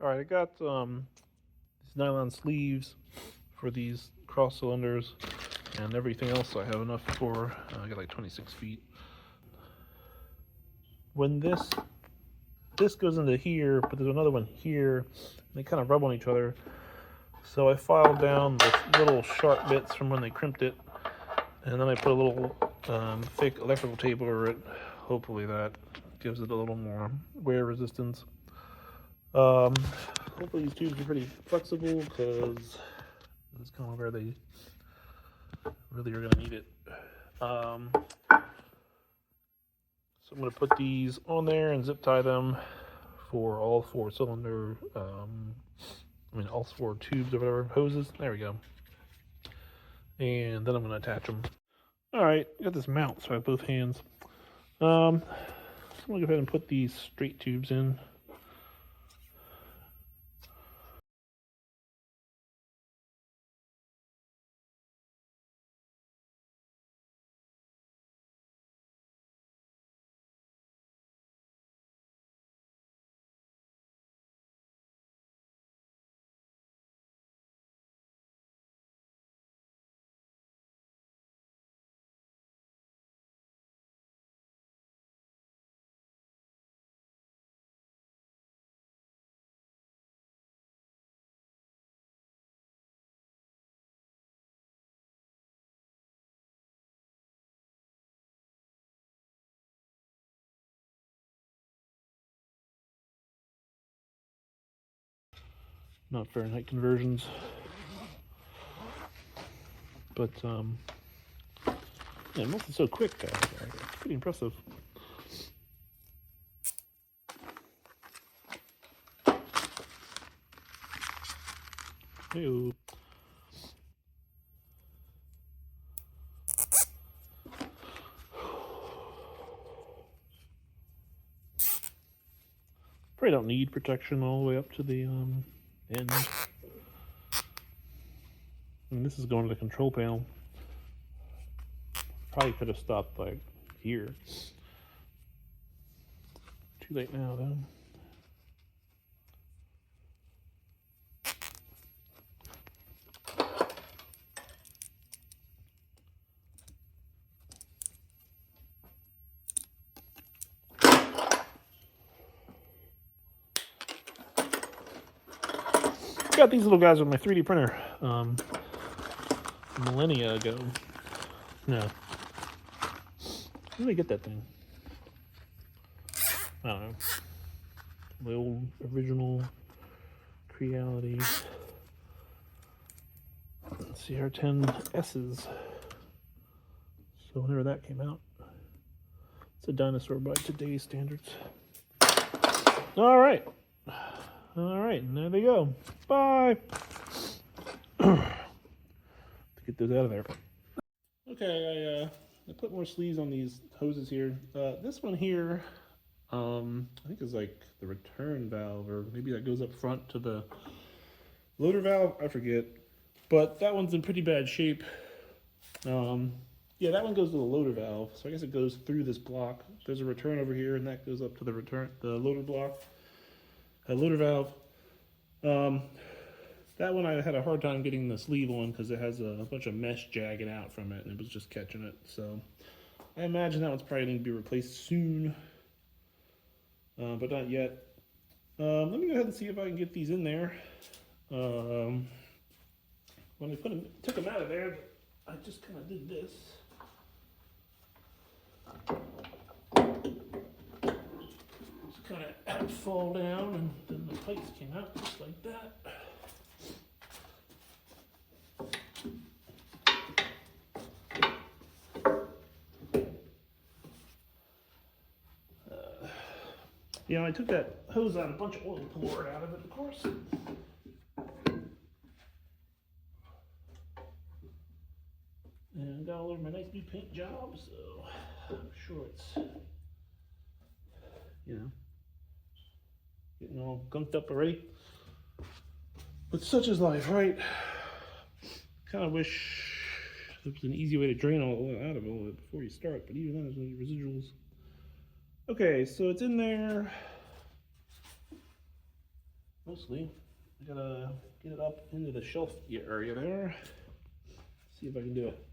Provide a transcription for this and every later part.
Alright, I got these nylon sleeves for these cross cylinders and everything else I have enough for. I got like 26 feet. When this goes into here, but there's another one here, and they kind of rub on each other. So I filed down the little sharp bits from when they crimped it, and then I put a little thick electrical tape over it. Hopefully that gives it a little more wear resistance. Hopefully these tubes are pretty flexible, because that's kind of where they really are going to need it. So I'm going to put these on there and zip tie them for all four cylinder, all four tubes or whatever, hoses. There we go. And then I'm going to attach them. Alright, got this mount, so I have both hands. So I'm going to go ahead and put these straight tubes in. Not Fahrenheit conversions, but yeah, it must be so quick, guys. It's pretty impressive. Ew. Probably don't need protection all the way up to the end. I mean, this is going to the control panel. Probably could have stopped like here. Too late now, though. Got these little guys with my 3D printer millennia ago. No. Where did I get that thing? I don't know. My old original Creality CR10S's. So whenever that came out. It's a dinosaur by today's standards. Alright. Alright, and there they go. Bye! To get those out of there. Okay, I put more sleeves on these hoses here. This one here, I think is like the return valve, or maybe that goes up front to the loader valve, I forget. But that one's in pretty bad shape. Yeah, that one goes to the loader valve, so I guess it goes through this block. There's a return over here, and that goes up to the loader block, loader valve. That one I had a hard time getting the sleeve on because it has a bunch of mesh jagging out from it, and it was just catching it. So I imagine that one's probably going to be replaced soon, but not yet. Let me go ahead and see if I can get these in there. When I took them out of there, I just kind of did this. Just kind of fall down, and then the pipes came out just like that. You know, I took that hose out, a bunch of oil poured out of it, of course. And got all over my nice new paint job, so I'm sure it's, you know, getting all gunked up already. But such is life, right? Kind of wish there was an easy way to drain all the oil out of it before you start, but even then there's no residuals. Okay, so it's in there. mostly. I gotta get it up into the shelf area there. See if I can do it.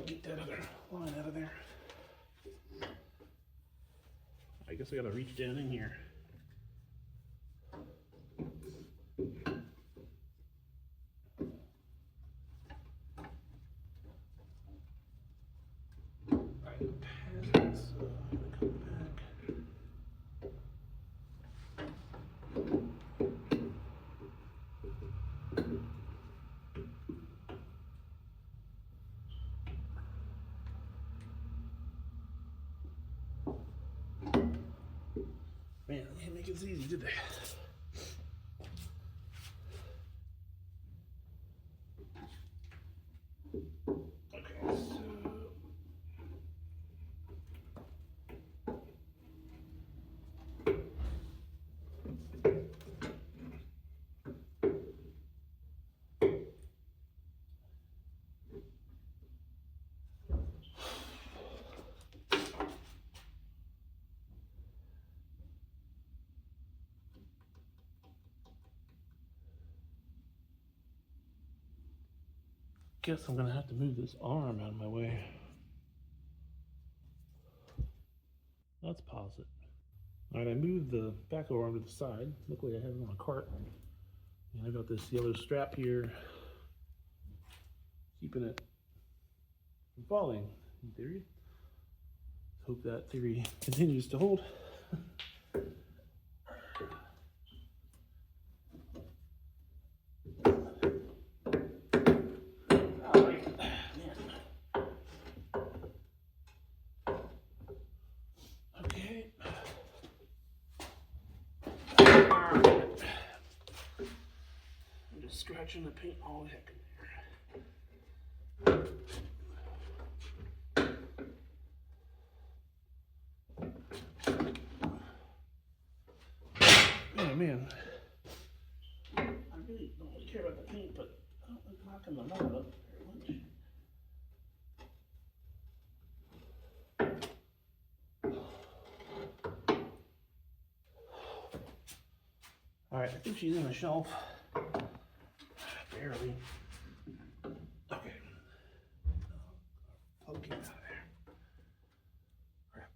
Get that other line out of there. I guess I gotta reach down in here. Man, they didn't make it easy, did they? Okay, so guess I'm gonna have to move this arm out of my way. Let's pause it. All right, I moved the backhoe arm to the side. Luckily, I have it on a cart. And I got this yellow strap here, keeping it from falling, in theory. Hope that theory continues to hold. Scratching the paint all the heck in there. Oh man, I really don't care about the paint, but I don't like knocking the knot up very much. All right, I think she's in the shelf. Barely. Okay. Plug it out of there. Crap.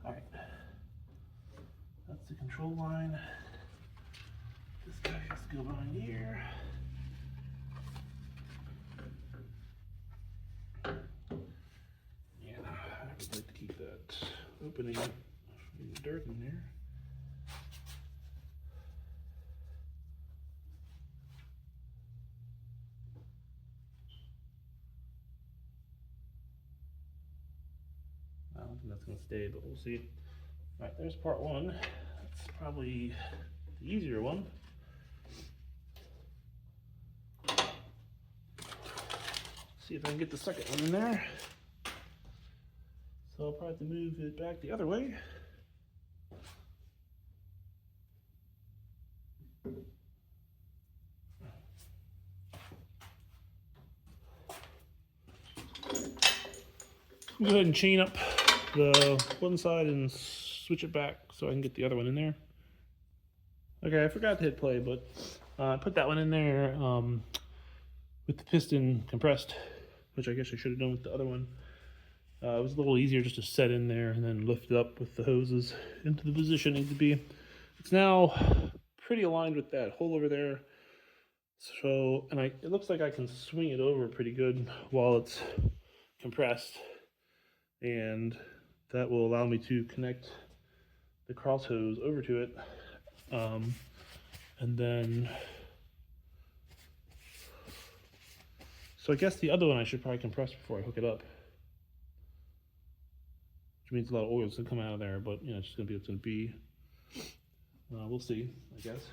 All right. That's the control line. This guy has to go behind here. I'd like to keep that opening, the dirt in there. I don't think that's going to stay, but we'll see. All right, there's part one. That's probably the easier one. See if I can get the second one in there. So I'll probably have to move it back the other way. Go ahead and chain up the one side and switch it back so I can get the other one in there. Okay, I forgot to hit play, but I put that one in there with the piston compressed, which I guess I should have done with the other one. It was a little easier just to set in there and then lift it up with the hoses into the position it needs to be. It's now pretty aligned with that hole over there. So, and it looks like I can swing it over pretty good while it's compressed. And that will allow me to connect the cross hose over to it. And then, so I guess the other one I should probably compress before I hook it up. Which means a lot of oil is going to come out of there, but you know, it's just going to be what it's going to be. We'll see, I guess.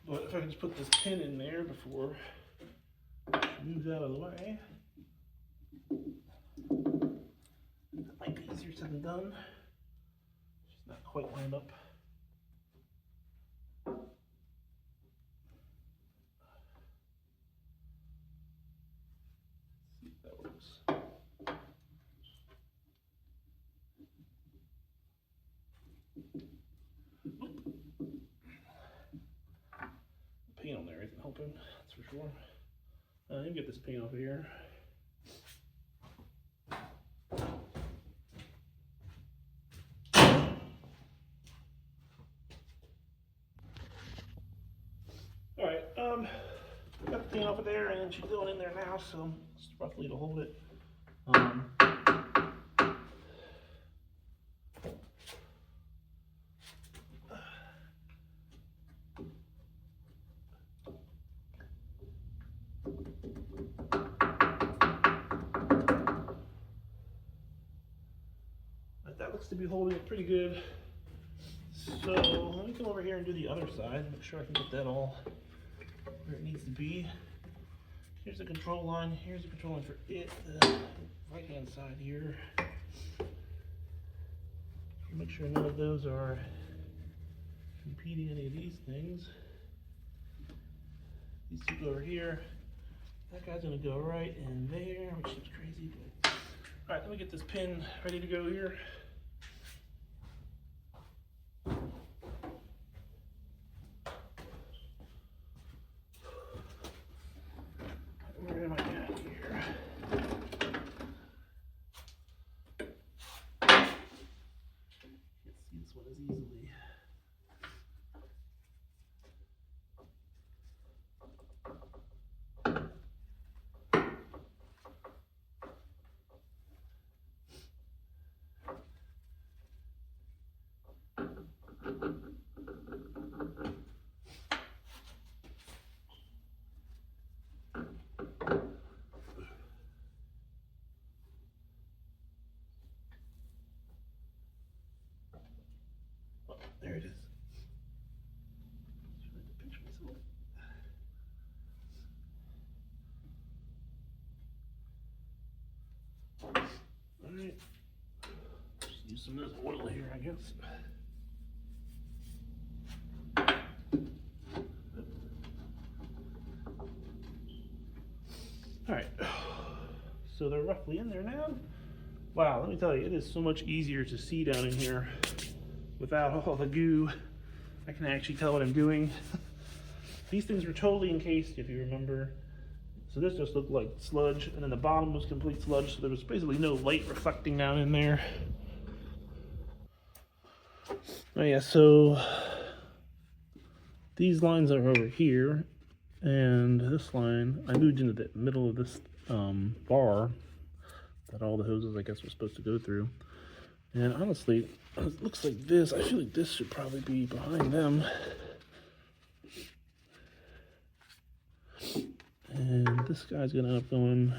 But if I can just put this pin in there before it moves out of the way, that might be easier said than done. Just not quite lined up. See if that works. The paint on there isn't helping, that's for sure. Let me get this paint off of here. Alright, got the paint off of there and she's going in there now, so it's roughly to hold it. That looks to be holding it pretty good. So let me come over here and do the other side, make sure I can get that all where it needs to be. Here's the control line, here's the control line for it, the right hand side here. Make sure none of those are impeding any of these things. These two go over here. That guy's gonna go right in there, which seems crazy, but alright, let me get this pin ready to go here. Where am I at here? Can't see this one as easily. There it is. Pinch myself. Alright. Just use some of this oil here, I guess. Alright. So they're roughly in there now. Wow, let me tell you, it is so much easier to see down in here without all the goo. I can actually tell what I'm doing. These things were totally encased, if you remember. So this just looked like sludge, and then the bottom was complete sludge, so there was basically no light reflecting down in there. Oh yeah, so these lines are over here, and this line, I moved into the middle of this bar that all the hoses, I guess, were supposed to go through. And honestly, it looks like this. I feel like this should probably be behind them. And this guy's gonna end up going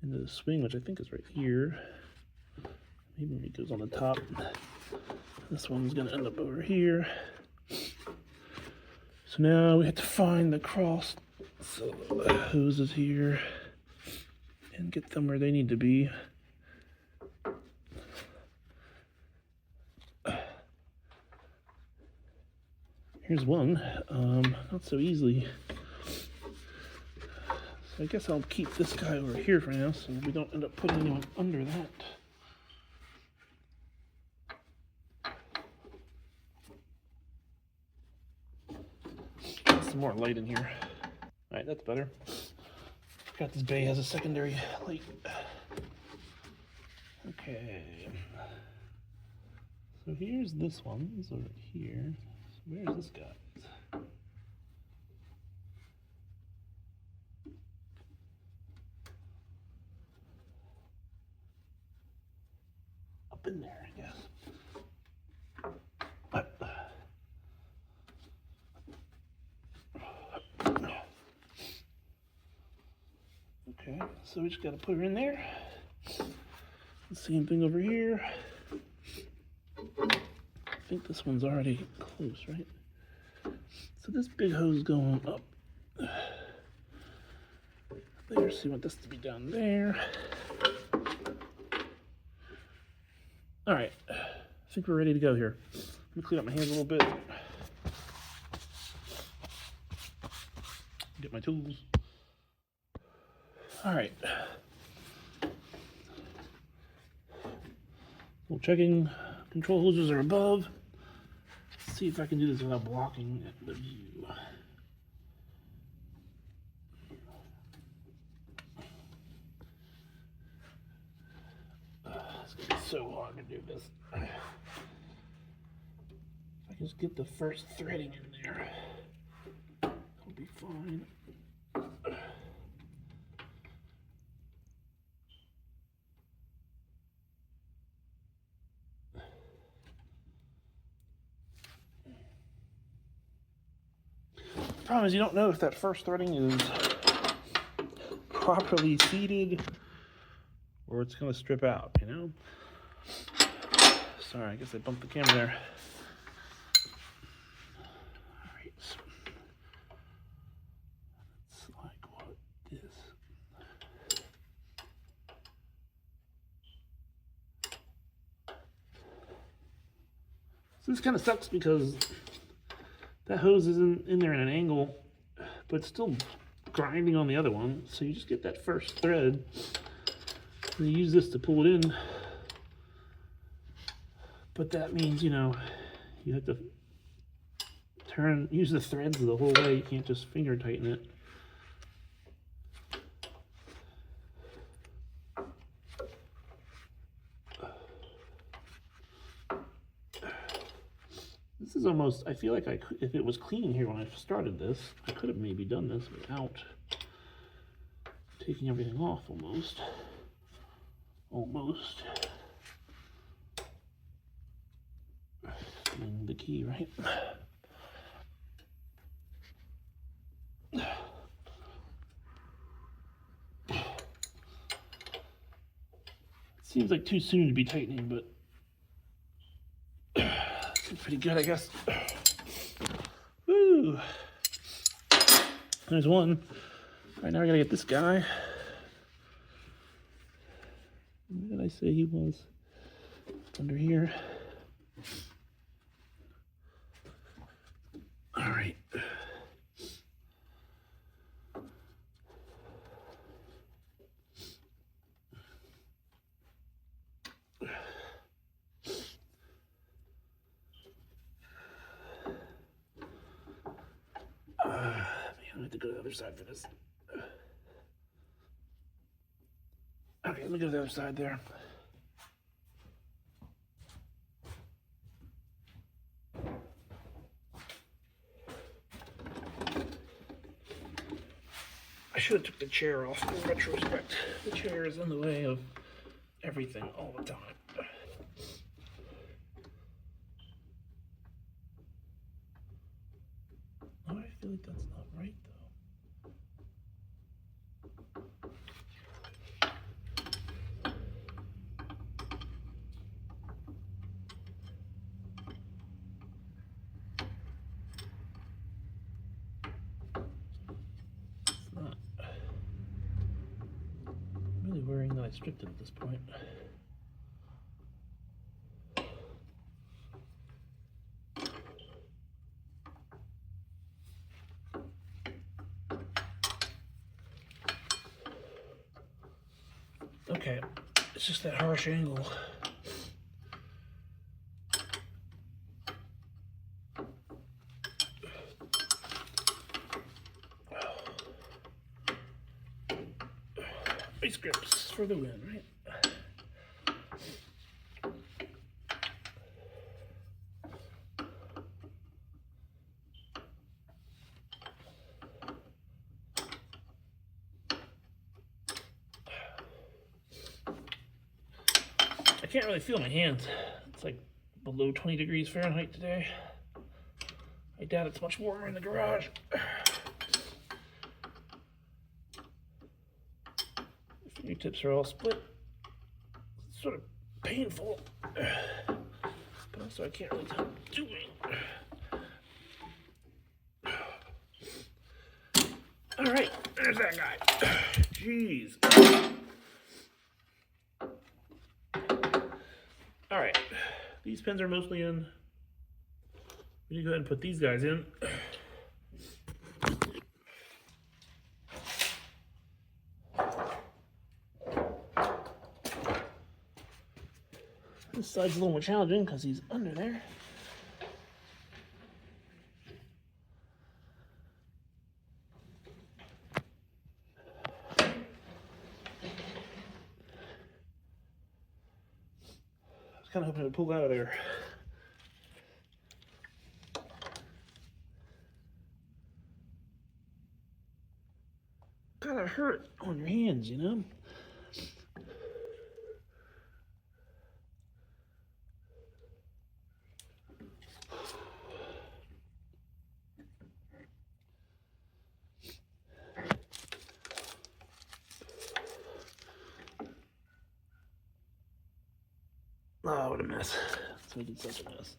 into the swing, which I think is right here. Maybe it goes on the top. This one's gonna end up over here. So now we have to find the cross hoses here and get them where they need to be. Here's one, not so easily. So I guess I'll keep this guy over here for now so we don't end up putting anyone under that. Get some more light in here. Alright, that's better. Forgot this bay has a secondary light. Okay. So here's this one. It's over here. So where's this guy? Up in there, I guess. Okay, so we just gotta put her in there. Same thing over here. I think this one's already close, right? So this big hose going up there, so you want this to be down there. All right, I think we're ready to go here. Let me clean up my hands a little bit. Get my tools. All right. Well, checking control hoses are above. Let's see if I can do this without blocking the view. It's gonna be so hard to do this. If I can just get the first threading in there, it'll be fine. The problem is you don't know if that first threading is properly seated or it's going to strip out, you know? Sorry, I guess I bumped the camera there. All right. It's like what this. So this kind of sucks because that hose is in there at an angle, but it's still grinding on the other one. So you just get that first thread, and you use this to pull it in. But that means, you know, you have to use the threads the whole way. You can't just finger tighten it. This is almost, I feel like I could, if it was clean here when I started this, I could have maybe done this without taking everything off almost. And the key, right? It seems like too soon to be tightening, but it's pretty good, I guess. Woo! There's one. All right, now I gotta get this guy. Where did I say he was? Under here. All right. I have to go to the other side for this. Okay, let me go to the other side there. I should have took the chair off in retrospect. The chair is in the way of everything all the time. Oh, I feel like that's not right though. It's not. I'm really worrying that I stripped it at this point. Okay, it's just that harsh angle. Ice grips for the win, right? I can't really feel my hands. It's like below 20 degrees Fahrenheit today. I doubt it's much warmer in the garage. The fingertips are all split. It's sort of painful, but also I can't really tell what I'm doing. All right, there's that guy. Jeez. All right, these pins are mostly in. We need to go ahead and put these guys in. This side's a little more challenging because he's under there. I was kind of hoping it would pull out of there. Gotta hurt on your hands, you know? Oh, what a mess. So I did such a mess.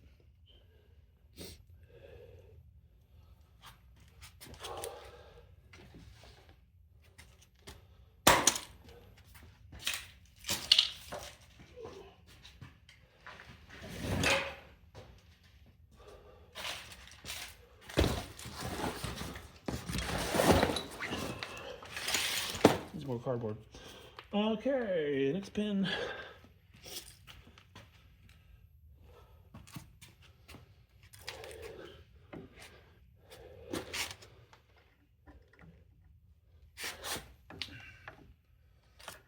Needs more cardboard. Okay, next pin.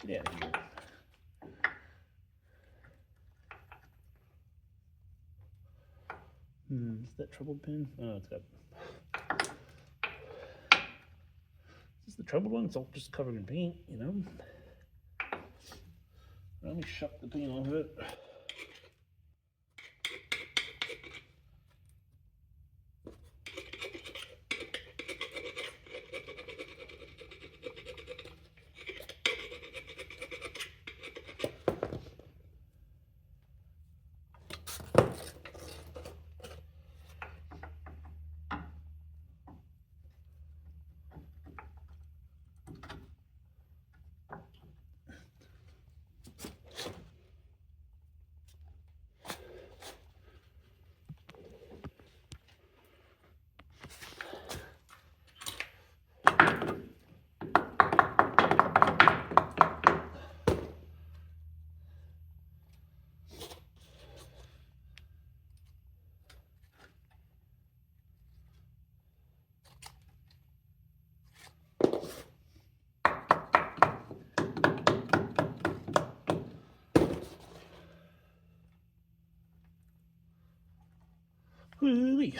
Get out of here. Is that troubled pin? Oh, it's got. Is this the troubled one? It's all just covered in paint, you know? Let me shuck the paint off of it. Whee-wee.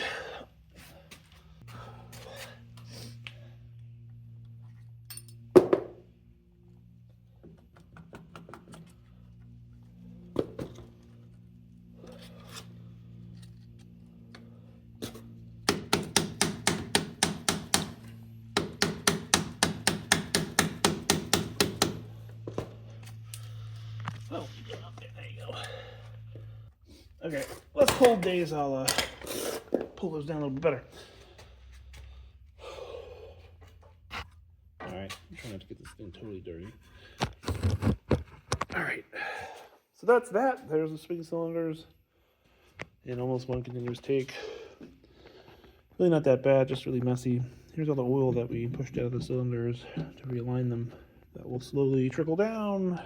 Oh, okay, there you go. Okay, less cold days, I'll pull those down a little bit better. Alright, I'm trying not to get this thing totally dirty. Alright, so that's that. There's the swing cylinders in almost one continuous take. Really not that bad, just really messy. Here's all the oil that we pushed out of the cylinders to realign them. That will slowly trickle down.